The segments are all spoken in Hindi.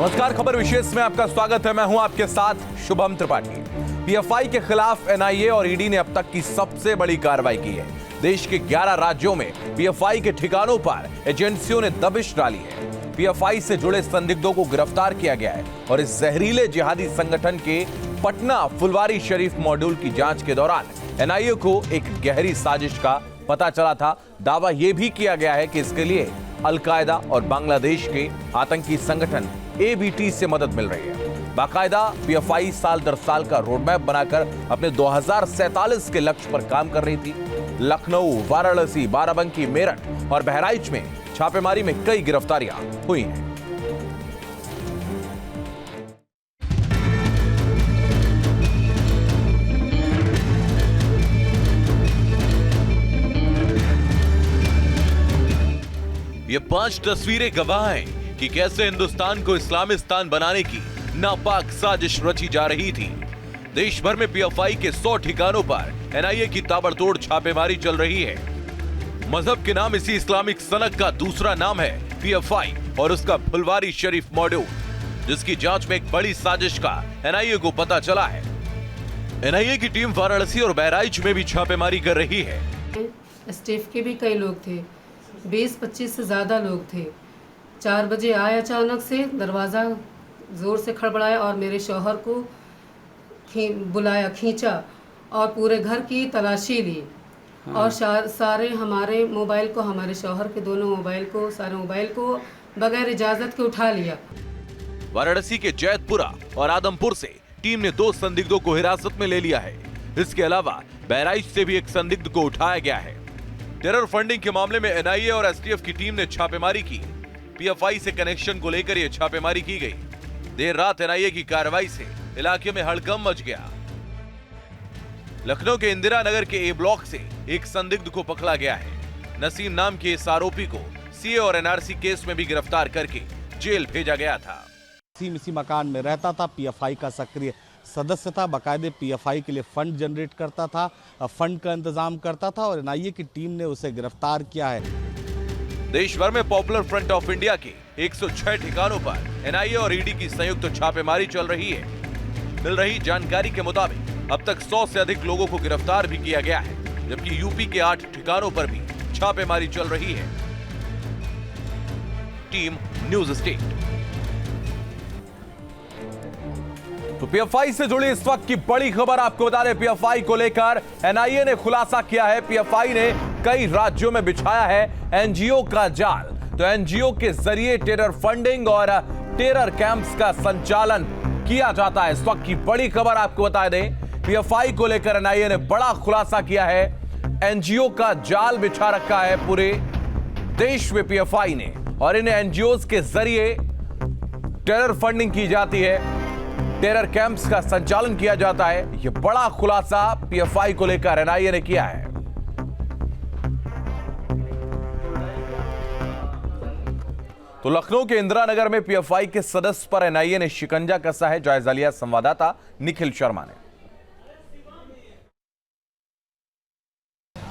नमस्कार, खबर विशेष में आपका स्वागत है। मैं हूं आपके साथ शुभम त्रिपाठी। पीएफआई के खिलाफ एनआईए और ईडी ने अब तक की सबसे बड़ी कार्रवाई की है। देश के 11 राज्यों में पीएफआई के ठिकानों पर एजेंसियों ने दबिश डाली है। पीएफआई से जुड़े संदिग्धों को गिरफ्तार किया गया है और इस जहरीले जिहादी संगठन के पटना फुलवारी शरीफ मॉड्यूल की जांच के दौरान एनआईए को एक गहरी साजिश का पता चला था। दावा यह भी किया गया है कि इसके लिए अल-कायदा और बांग्लादेश के आतंकी संगठन एबीटी से मदद मिल रही है। बाकायदा पीएफआई साल दर साल का रोडमैप बनाकर अपने 2047 के लक्ष्य पर काम कर रही थी। लखनऊ, वाराणसी, बाराबंकी, मेरठ और बहराइच में छापेमारी में कई गिरफ्तारियां हुई हैं। ये 5 तस्वीरें गवाह हैं कि कैसे हिंदुस्तान को इस्लामिस्तान बनाने की नापाक साजिश रची जा रही थी। देश भर में पीएफआई के 100 ठिकानों पर एनआईए की ताबड़तोड़ छापेमारी चल रही है। मजहब के नाम इसी इस्लामिक सनक का दूसरा नाम है पीएफआई और उसका फुलवारी शरीफ मॉड्यूल, जिसकी जांच में एक बड़ी साजिश का एनआईए को पता चला है। एनआईए की टीम वाराणसी और बहराइच में भी छापेमारी कर रही है। स्टाफ के भी कई लोग थे, 20-25 से ज़्यादा लोग थे। 4 बजे आए, अचानक से दरवाज़ा ज़ोर से खड़बड़ाया और मेरे शौहर को बुलाया, खींचा और पूरे घर की तलाशी ली। और सारे हमारे मोबाइल को, हमारे शौहर के दोनों मोबाइल को, सारे मोबाइल को बगैर इजाज़त के उठा लिया। वाराणसी के जैतपुरा और आदमपुर से टीम ने 2 संदिग्धों को हिरासत में ले लिया है। इसके अलावा बहराइच से भी एक संदिग्ध को उठाया गया है। टेरर फंडिंग के मामले में एनआईए और एसटीएफ की टीम ने छापेमारी की। पीएफआई से कनेक्शन को लेकर यह छापेमारी की गई। देर रात एनआईए की कार्रवाई से इलाके में हड़कंप मच गया। लखनऊ के इंदिरा नगर के ए ब्लॉक से एक संदिग्ध को पकड़ा गया है। नसीम नाम के इस आरोपी को सीए और एनआरसी केस में भी गिरफ्तार करके जेल भेजा गया था। इसी मकान में रहता था, पीएफआई का सक्रिय सदस्य था, बाकायदे पीएफआई के लिए फंड जनरेट करता था, फंड का इंतजाम करता था और एनआईए की टीम ने उसे गिरफ्तार किया है। देश भर में पॉपुलर फ्रंट ऑफ इंडिया के 106 ठिकानों पर एनआईए और ईडी की संयुक्त छापेमारी चल रही है। मिल रही जानकारी के मुताबिक अब तक 100 से अधिक लोगों को गिरफ्तार भी किया गया है, जबकि यूपी के 8 ठिकानों पर भी छापेमारी चल रही है। Team news state. तो पीएफआई से जुड़ी इस वक्त की बड़ी खबर आपको बता दें। पीएफआई को लेकर एनआईए ने खुलासा किया है। पीएफआई ने कई राज्यों में बिछाया है एनजीओ का जाल। तो एनजीओ के जरिए टेरर फंडिंग और टेरर कैंप्स का संचालन किया जाता है। इस वक्त की बड़ी खबर आपको बता दें, पीएफआई को लेकर एनआईए ने बड़ा खुलासा किया है। एनजीओ का जाल बिछा रखा है पूरे देश में पीएफआई ने, और इन एनजीओ के जरिए टेरर फंडिंग की जाती है, टेरर कैंप्स का संचालन किया जाता है। यह बड़ा खुलासा पीएफआई को लेकर एनआईए ने किया है। तो लखनऊ के इंदिरा नगर में पीएफआई के सदस्य पर एनआईए ने शिकंजा कसा है। जायजा लिया संवाददाता निखिल शर्मा ने।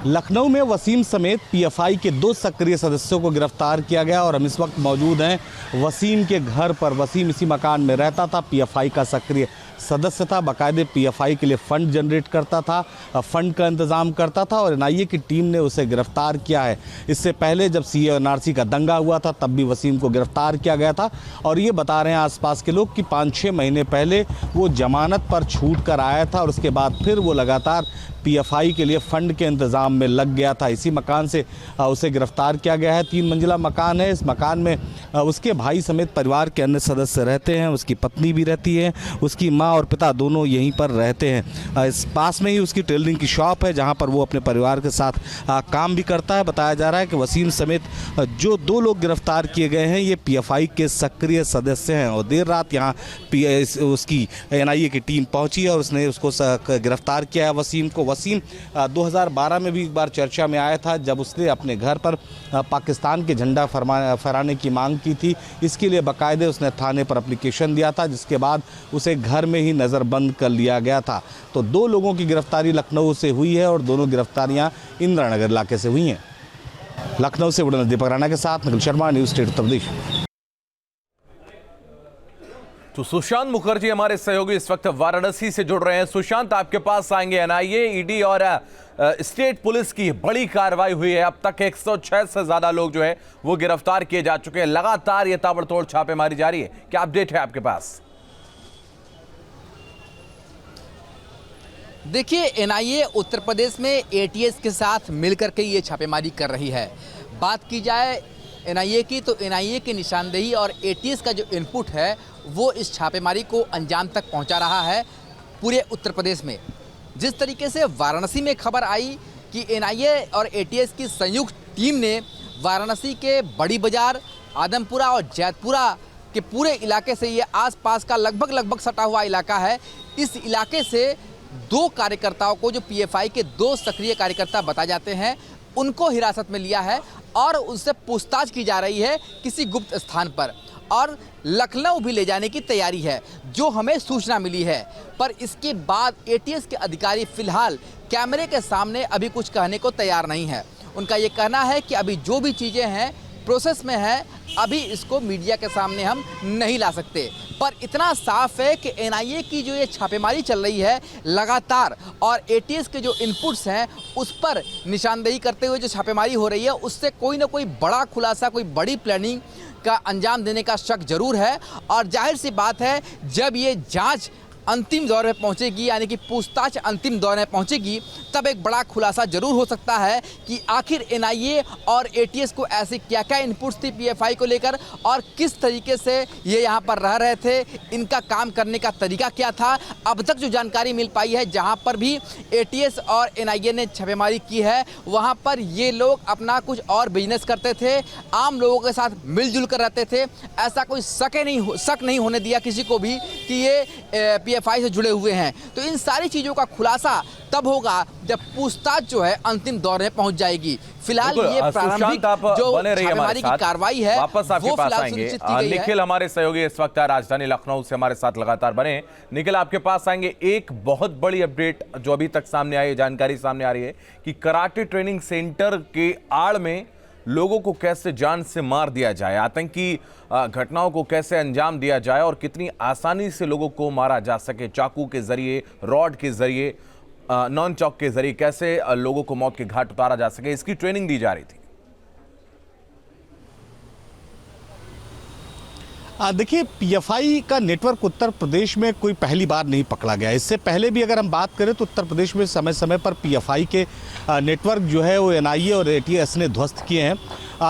लखनऊ में वसीम समेत पीएफआई के 2 सक्रिय सदस्यों को गिरफ्तार किया गया और हम इस वक्त मौजूद हैं वसीम के घर पर। वसीम इसी मकान में रहता था, पीएफआई का सक्रिय सदस्य था, बाकायदे पीएफआई के लिए फंड जनरेट करता था, फंड का इंतजाम करता था और एनआईए की टीम ने उसे गिरफ्तार किया है। इससे पहले जब सीए और एनआरसी का दंगा हुआ था तब भी वसीम को गिरफ्तार किया गया था। और ये बता रहे हैं आसपास के लोग कि 5-6 महीने पहले वो जमानत पर छूट कर आया था और उसके बाद फिर वो लगातार पीएफआई के लिए फंड के इंतज़ाम में लग गया था। इसी मकान से उसे गिरफ्तार किया गया है। 3 मंजिला मकान है। इस मकान में उसके भाई समेत परिवार के अन्य सदस्य रहते हैं। उसकी पत्नी भी रहती है, उसकी माँ और पिता दोनों यहीं पर रहते हैं। इस पास में ही उसकी टेलरिंग की शॉप है जहाँ पर वो अपने परिवार के साथ काम भी करता है। बताया जा रहा है कि वसीम समेत जो 2 लोग गिरफ्तार किए गए हैं ये पीएफआई के सक्रिय सदस्य हैं और देर रात यहाँ उसकी एनआईए की टीम पहुँची और उसने उसको गिरफ्तार किया है वसीम को। वसीम 2012 में भी एक बार चर्चा में आया था जब उसने अपने घर पर पाकिस्तान के झंडा फहराने की मांग की थी। इसके लिए बाकायदे उसने थाने पर एप्लीकेशन दिया था, जिसके बाद उसे घर में ही नज़रबंद कर लिया गया था। तो 2 लोगों की गिरफ्तारी लखनऊ से हुई है और दोनों गिरफ्तारियां इंदिरा नगर इलाके से हुई हैं। लखनऊ से दीपक राणा के साथ निखिल शर्मा, न्यूज़ स्टेट उत्तर प्रदेश। तो सुशांत मुखर्जी हमारे सहयोगी इस वक्त वाराणसी से जुड़ रहे हैं। सुशांत, आपके पास आएंगे। एनआईए, ईडी और स्टेट पुलिस की बड़ी कार्रवाई हुई है। अब तक 106 से ज्यादा लोग जो है वो गिरफ्तार किए जा चुके हैं। लगातार ये ताबड़तोड़ छापेमारी जारी है। क्या अपडेट है आपके पास? देखिए, एनआईए उत्तर प्रदेश में एटीएस के साथ मिलकर के ये छापेमारी कर रही है। बात की जाए एनआईए की, तो एनआईए की निशानदेही और एटीएस का जो इनपुट है वो इस छापेमारी को अंजाम तक पहुंचा रहा है पूरे उत्तर प्रदेश में। जिस तरीके से वाराणसी में खबर आई कि एनआईए और एटीएस की संयुक्त टीम ने वाराणसी के बड़ी बाजार, आदमपुरा और जैतपुरा के पूरे इलाके से, ये आसपास का लगभग सटा हुआ इलाका है, इस इलाके से 2 कार्यकर्ताओं को, जो पीएफआई के 2 सक्रिय कार्यकर्ता बताए जाते हैं, उनको हिरासत में लिया है और उनसे पूछताछ की जा रही है किसी गुप्त स्थान पर, और लखनऊ भी ले जाने की तैयारी है, जो हमें सूचना मिली है। पर इसके बाद एटीएस के अधिकारी फिलहाल कैमरे के सामने अभी कुछ कहने को तैयार नहीं है। उनका ये कहना है कि अभी जो भी चीज़ें हैं प्रोसेस में है, अभी इसको मीडिया के सामने हम नहीं ला सकते। पर इतना साफ है कि एनआईए की जो ये छापेमारी चल रही है लगातार, और एटीएस के जो इनपुट्स हैं उस पर निशानदेही करते हुए जो छापेमारी हो रही है, उससे कोई ना कोई बड़ा खुलासा, कोई बड़ी प्लानिंग का अंजाम देने का शक जरूर है। और जाहिर सी बात है, जब ये जांच अंतिम दौर में पहुंचेगी, यानी कि पूछताछ अंतिम दौर में पहुंचेगी, तब एक बड़ा खुलासा जरूर हो सकता है कि आखिर एनआईए और एटीएस को ऐसे क्या क्या इनपुट्स थी पीएफआई को लेकर, और किस तरीके से ये यहाँ पर रह रहे थे, इनका काम करने का तरीका क्या था। अब तक जो जानकारी मिल पाई है, जहाँ पर भी एटीएस और एनआईए ने छापेमारी की है, वहाँ पर ये लोग अपना कुछ और बिजनेस करते थे, आम लोगों के साथ मिलजुल कर रहते थे। ऐसा कोई शक नहीं होने दिया किसी को भी कि ये पीएफआई से जुड़े हुए हैं। तो इन सारी चीज़ों का खुलासा तब होगा जब पूछताछ जो है अंतिम दौर में पहुंच जाएगी। फिलहाल ये प्रारंभिक जो छापेमारी की कार्रवाई है, वापस आपके पास आएंगे। निखिल हमारे सहयोगी इस वक्त राजधानी लखनऊ से हमारे साथ लगातार बने। निखिल, आपके पास आएंगे। एक बहुत बड़ी अपडेट जो अभी तक सामने आई है, जानकारी सामने आ रही है कि कराटे ट्रेनिंग सेंटर के आड़ में लोगों को कैसे जान से मार दिया जाए, आतंकी घटनाओं को कैसे अंजाम दिया जाए और कितनी आसानी से लोगों को मारा जा सके, चाकू के जरिए, रॉड के जरिए, नॉन चॉक के जरिए कैसे लोगों को मौत के घाट उतारा जा सके, इसकी ट्रेनिंग दी जा रही थी। देखिए, पीएफआई का नेटवर्क उत्तर प्रदेश में कोई पहली बार नहीं पकड़ा गया। इससे पहले भी अगर हम बात करें तो उत्तर प्रदेश में समय समय पर पीएफआई के नेटवर्क जो है वो एनआईए और एटीएस ने ध्वस्त किए हैं।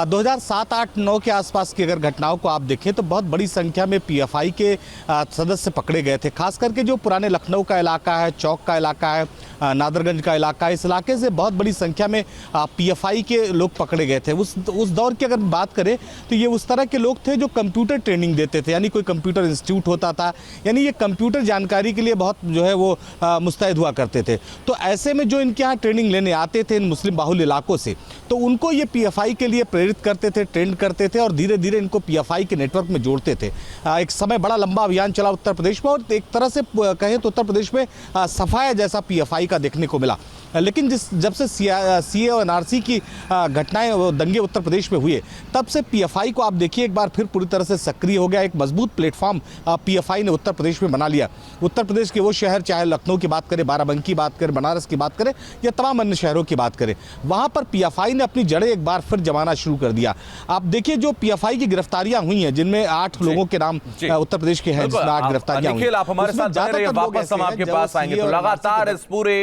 2007, 8, 9 के आसपास की अगर घटनाओं को आप देखें तो बहुत बड़ी संख्या में पीएफआई के सदस्य पकड़े गए थे। खास करके जो पुराने लखनऊ का इलाका है, चौक का इलाका है, नादरगंज का इलाका है, इस इलाके से बहुत बड़ी संख्या में पीएफआई के लोग पकड़े गए थे। उस दौर की अगर बात करें तो ये उस तरह के लोग थे जो कंप्यूटर ट्रेनिंग देते थे, यानी कोई कंप्यूटर इंस्टीट्यूट होता था, यानी ये कंप्यूटर जानकारी के लिए बहुत जो है वो मुस्तैद हुआ करते थे। तो ऐसे में जो इनके यहाँ ट्रेनिंग लेने आते थे इन मुस्लिम बाहुल इलाकों से, तो उनको ये पीएफआई के लिए प्रेरित करते थे, ट्रेंड करते थे और धीरे धीरे इनको पीएफआई के नेटवर्क में जोड़ते थे। एक समय बड़ा लंबा अभियान चला उत्तर प्रदेश में, और एक तरह से कहें तो उत्तर प्रदेश में सफाया जैसा पीएफआई का देखने को मिला। लेकिन जब से सीए और एनआरसी की घटनाएं, दंगे उत्तर प्रदेश में हुए, तब से पीएफआई को आप देखिए एक बार फिर पूरी तरह से सक्रिय हो गया। एक मजबूत प्लेटफॉर्म पीएफआई ने उत्तर प्रदेश में बना लिया। उत्तर प्रदेश के वो शहर, चाहे लखनऊ की बात करें, बाराबंकी की बात करें, बनारस की बात करें या तमाम अन्य शहरों की बात करें, वहाँ पर पीएफआई ने अपनी जड़ें एक बार फिर जमाना शुरू कर दिया। आप देखिए, जो पीएफआई की गिरफ्तारियां हुई हैं, जिनमें 8 लोगों के नाम उत्तर प्रदेश के हैं, जिसमें 8 गिरफ्तारियां हुई। निखिल, आप हमारे साथ बने रहिए, वापस हम आपके पास आएंगे। तो लगातार इस पूरे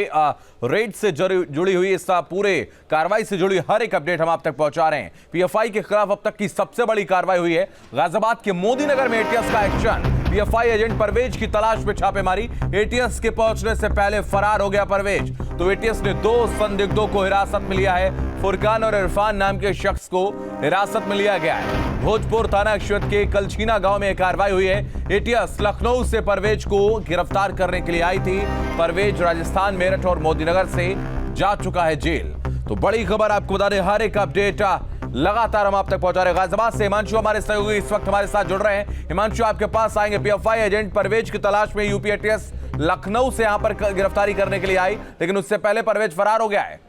रेड से जुड़ी हुई, इस पूरे कार्रवाई से जुड़ी हर एक अपडेट हम आप तक पहुंचा रहे हैं। पीएफआई के खिलाफ अब तक की सबसे बड़ी कार्रवाई हुई है गाजियाबाद के मोदी नगर में। एटीएस का एक्शन, पीएफआई एजेंट परवेज की तलाश में छापेमारी। एटीएस के पहुंचने से पहले फरार हो गया परवेज, तो एटीएस ने 2 संदिग्धों को हिरासत में लिया है। फुरकान और इरफान नाम के शख्स को हिरासत में लिया गया है। भोजपुर थाना क्षेत्र के कलछीना गांव में कार्रवाई हुई है। एटीएस लखनऊ से परवेज को गिरफ्तार करने के लिए आई थी। परवेज राजस्थान, मेरठ और मोदीनगर से जा चुका है जेल। तो बड़ी खबर आपको बता दें, हर एक अपडेट लगातार हम आप तक पहुंचा रहे हैं। गाजियाबाद से हिमांशु हमारे सहयोगी इस वक्त हमारे साथ जुड़ रहे हैं। हिमांशु, आपके पास आएंगे। पीएफआई एजेंट परवेज की तलाश में यूपी एटीएस लखनऊ से यहां पर गिरफ्तारी करने के लिए आई, लेकिन उससे पहले परवेज फरार हो गया है।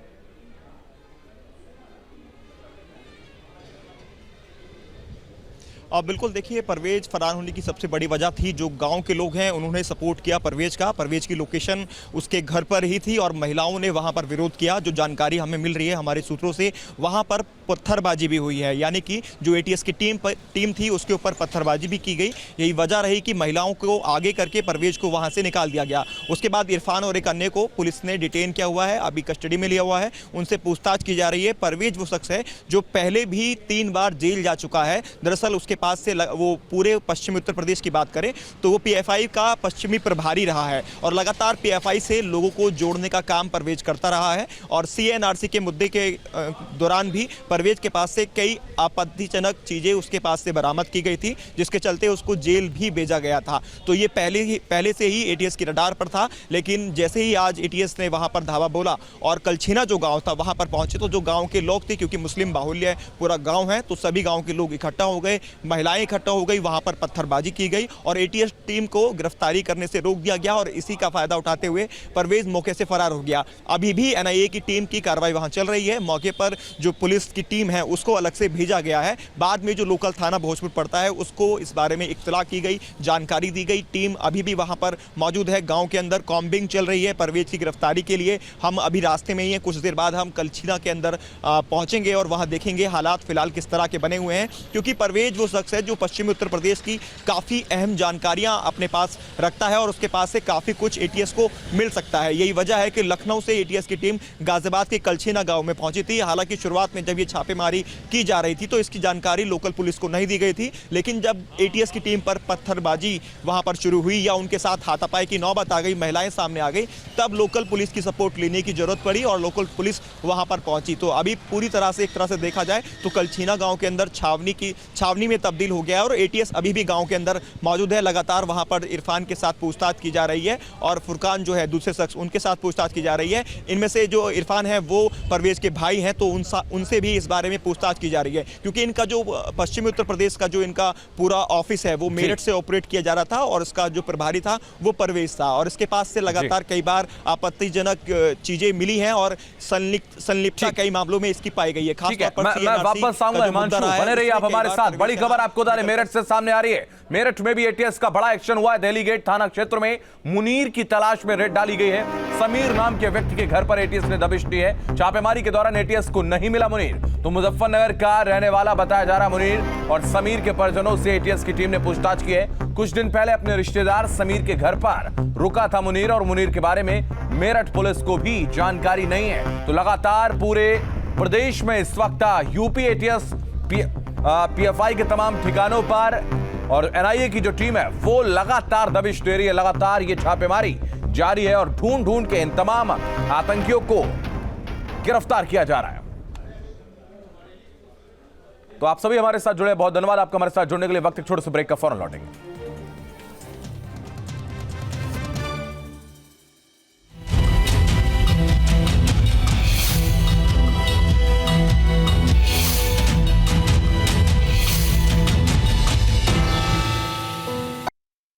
बिल्कुल देखिए, परवेज फरार होने की सबसे बड़ी वजह थी जो गांव के लोग हैं उन्होंने सपोर्ट किया परवेज की लोकेशन उसके घर पर ही थी और महिलाओं ने वहां पर विरोध किया। जो जानकारी हमें मिल रही है हमारे सूत्रों से, वहां पर पत्थरबाजी भी हुई है, यानी कि जो एटीएस की टीम थी उसके ऊपर पत्थरबाजी भी की गई। यही वजह रही कि महिलाओं को आगे करके परवेज को वहां से निकाल दिया गया। उसके बाद इरफान और एक अन्य को पुलिस ने डिटेन किया हुआ है, अभी कस्टडी में लिया हुआ है, उनसे पूछताछ की जा रही है। परवेज वो शख्स है जो पहले भी 3 बार जेल जा चुका है। दरअसल उसके पास से वो पूरे पश्चिमी उत्तर प्रदेश की बात करें तो वो पीएफआई का पश्चिमी प्रभारी रहा है और लगातार पीएफआई से लोगों को जोड़ने का काम परवेज करता रहा है। और सीएनआरसी के मुद्दे के दौरान भी परवेज के पास से कई आपत्तिजनक चीजें उसके पास से बरामद की गई थी, जिसके चलते उसको जेल भी भेजा गया था। तो ये पहले से ही एटीएस की रडार पर था, लेकिन जैसे ही आज एटीएस ने वहां पर धावा बोला और कलछीना जो गांव था वहां पर पहुंचे तो जो गांव के लोग थे, क्योंकि मुस्लिम बाहुल्य पूरा गांव है, तो सभी गांव के लोग इकट्ठा हो गए, महिलाएं इकट्ठा हो गई, वहां पर पत्थरबाजी की गई और एटीएस टीम को गिरफ्तारी करने से रोक दिया गया और इसी का फायदा उठाते हुए परवेज मौके से फरार हो गया। अभी भी एनआईए की टीम की कार्रवाई वहां चल रही है। मौके पर जो पुलिस की टीम है उसको अलग से भेजा गया है। बाद में जो लोकल थाना भोजपुर पड़ता है उसको इस बारे में इत्तला की गई, जानकारी दी गई। टीम अभी भी वहां पर मौजूद है। गांव के अंदर कॉम्बिंग चल रही है परवेज की गिरफ्तारी के लिए। हम अभी रास्ते में ही हैं, कुछ देर बाद हम कलछीना के अंदर पहुंचेंगे और वहां देखेंगे हालात फिलहाल किस तरह के बने हुए हैं, क्योंकि परवेज वो शख्स है जो पश्चिमी उत्तर प्रदेश की काफ़ी अहम जानकारियां अपने पास रखता है और उसके पास से काफ़ी कुछ एटीएस को मिल सकता है। यही वजह है कि लखनऊ से एटीएस की टीम गाजियाबाद के कलछीना गांव में पहुंची थी। हालांकि शुरुआत में जब ये छापेमारी की जा रही थी तो इसकी जानकारी लोकल पुलिस को नहीं दी गई थी, लेकिन जब एटीएस की टीम पर पत्थरबाजी वहां पर शुरू हुई या उनके साथ हाथापाई की नौबत आ गई, महिलाएं सामने आ गई, तब लोकल पुलिस की सपोर्ट लेने की जरूरत पड़ी और लोकल पुलिस वहां पर पहुंची। तो अभी पूरी तरह से एक तरह से देखा जाए तो कलछीना गांव के अंदर छावनी में तब्दील हो गया है और एटीएस अभी भी गांव के अंदर मौजूद है। लगातार वहां पर इरफान के साथ पूछताछ की जा रही है और फुरकान जो है दूसरे शख्स, उनके साथ पूछताछ की जा रही है। इनमें से जो इरफान है वो परवेज के भाई हैं, तो उनसे भी इस बारे में पूछताछ की जा रही है, क्योंकि इनका जो पश्चिमी उत्तर प्रदेश का जो इनका पूरा ऑफिस है वो मेरठ से ऑपरेट किया जा रहा था और इसका जो प्रभारी था वो परवेज था और इसके पास से लगातार कई बार आपत्तिजनक चीजें मिली हैं और संलिप्तता कई मामलों में इसकी पाई गई है। खास तौर पर मैं वापस आऊंगा हिमांशु, बने रहिए आप हमारे साथ। बड़ी खबर आपको बता रहे मेरठ से सामने आ रही है। मेरठ में भी एटीएस का बड़ा एक्शन हुआ है। दिल्ली गेट थाना क्षेत्र में मुनीर की तलाश में रेड डाली गई है। समीर नाम के व्यक्ति के घर पर एटीएस ने दबिश दी है। छापेमारी के दौरान एटीएस को नहीं मिला मुनीर, तो मुजफ्फरनगर का रहने वाला बताया जा रहा मुनीर और समीर के परिजनों से एटीएस की टीम ने पूछताछ की है। कुछ दिन पहले अपने रिश्तेदार समीर के घर पर रुका था मुनीर और मुनीर के बारे में मेरठ पुलिस को भी जानकारी नहीं है। तो लगातार पूरे प्रदेश में इस वक्त यूपी एटीएस पीएफआई के तमाम ठिकानों पर और एनआईए की जो टीम है वो लगातार दबिश दे रही है। लगातार ये छापेमारी जारी है और ढूंढ ढूंढ के इन तमाम आतंकियों को गिरफ्तार किया जा रहा है। तो आप सभी हमारे साथ जुड़े, बहुत धन्यवाद आपका हमारे साथ जुड़ने के लिए। वक्त एक छोटे से ब्रेक का, फौरन लौटेंगे।